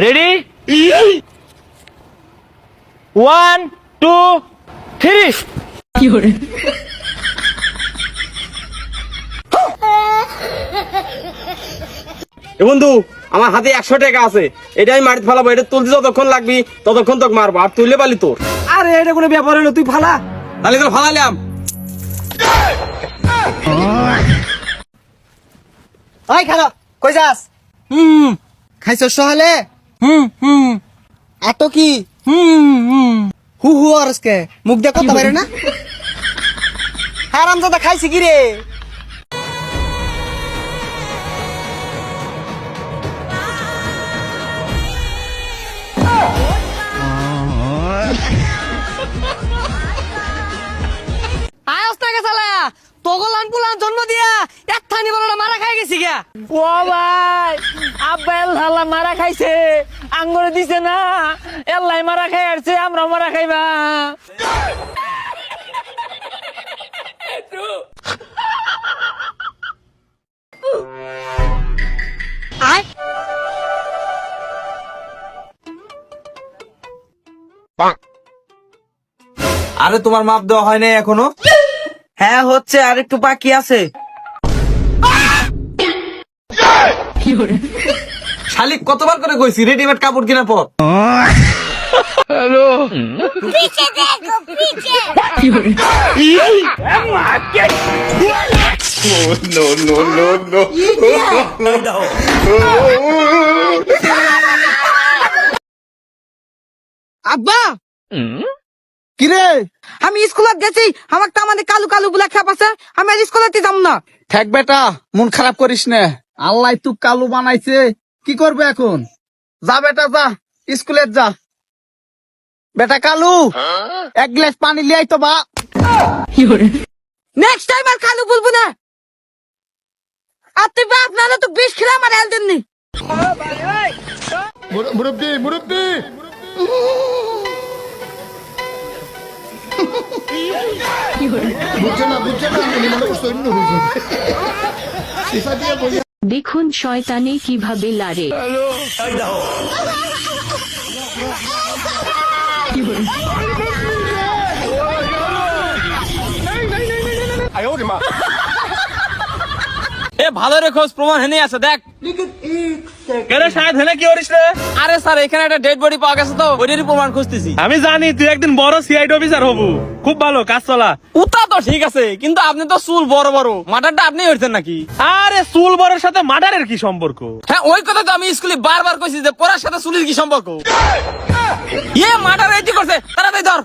Ready 1 2 3 কি করে বন্ধু আমার হাতে 100 টাকা আছে, এটা আমি মাটিতে ফালাবো। এটা তুলতে যতক্ষণ লাগবি ততক্ষণ তোকে মারবো, আর তুললে পালি তোর। আরে এটা কোনো ব্যাপার হলো, তুই ফালা। তাহলে তোর ফালালাম। ওই খালো, কই যাস? খাইছ সহলে? এত কি হু হু আরসকে মুখ দিয়ে কথা বাইরে না? হারামজাদা খাইছি কি রে? জন্ম দিয়া একখানি বড় মারা খাই গেছি গা। ও ভাই আব্বা এল্লা মারা খাইছে, আঙ্গুরে দিছে না, এল্লাই মারা খাই আসছে, আমরা মারা খাইবা। আরে তোমার মাপ দেওয়া হয় নাই এখনো? হ্যাঁ হচ্ছে, আর একটু বাকি আছে। শালিক কতবার করে কইছি রেডিমেড কাপড় কেনার পর। पीछे देखो पीछे আব্বা কিরে, আমি স্কুলে গেছি, আমার তো আমাদের কালু কালু বুলা খাপ আছে, আমি আজ স্কুলে যাব না। ঠেক বেটা, মন খারাপ করিস না, আল্লাহ তুই কালু বানাইছে, কি করবে এখন? যা বেটা যা, স্কুলে যা। বেটা কালু, এক গ্লাস পানি লিয়াই তো বা। নেক্সট টাইম আর কালু বলবো না। আর তুই বাপ না তো বিষ খেলে আমার হেল দেননি। মুরব্বি মুরব্বি দেখুন শয়তানে কিভাবে লারে। এ ভালো রে, খোঁজ প্রমাণ হেনে আছে, দেখ। কেন শায়দ হেনে কি করিস রে? আরে স্যার, এখানে একটা ডেড বডি পাওয়া গেছে তো, ওইটারই প্রমাণ খুঁজতেছি। আমি জানি তুই একদিন বড় সিআইডি অফিসার হবু, খুব ভালো কাজ চলা। উতা তো ঠিক আছে, কিন্তু আপনি তো চুল বড় বড়, মার্ডারটা আপনি হইতেন নাকি? আরে চুল বড়ের সাথে মার্ডারের কি সম্পর্ক? হ্যাঁ, ওই কথা তো আমি স্কুলে বারবার কইছি যে পড়ার সাথে চুলের কি সম্পর্ক। ইয়ে মার্ডার এটি করছে, তাড়াতাড়ি ধর।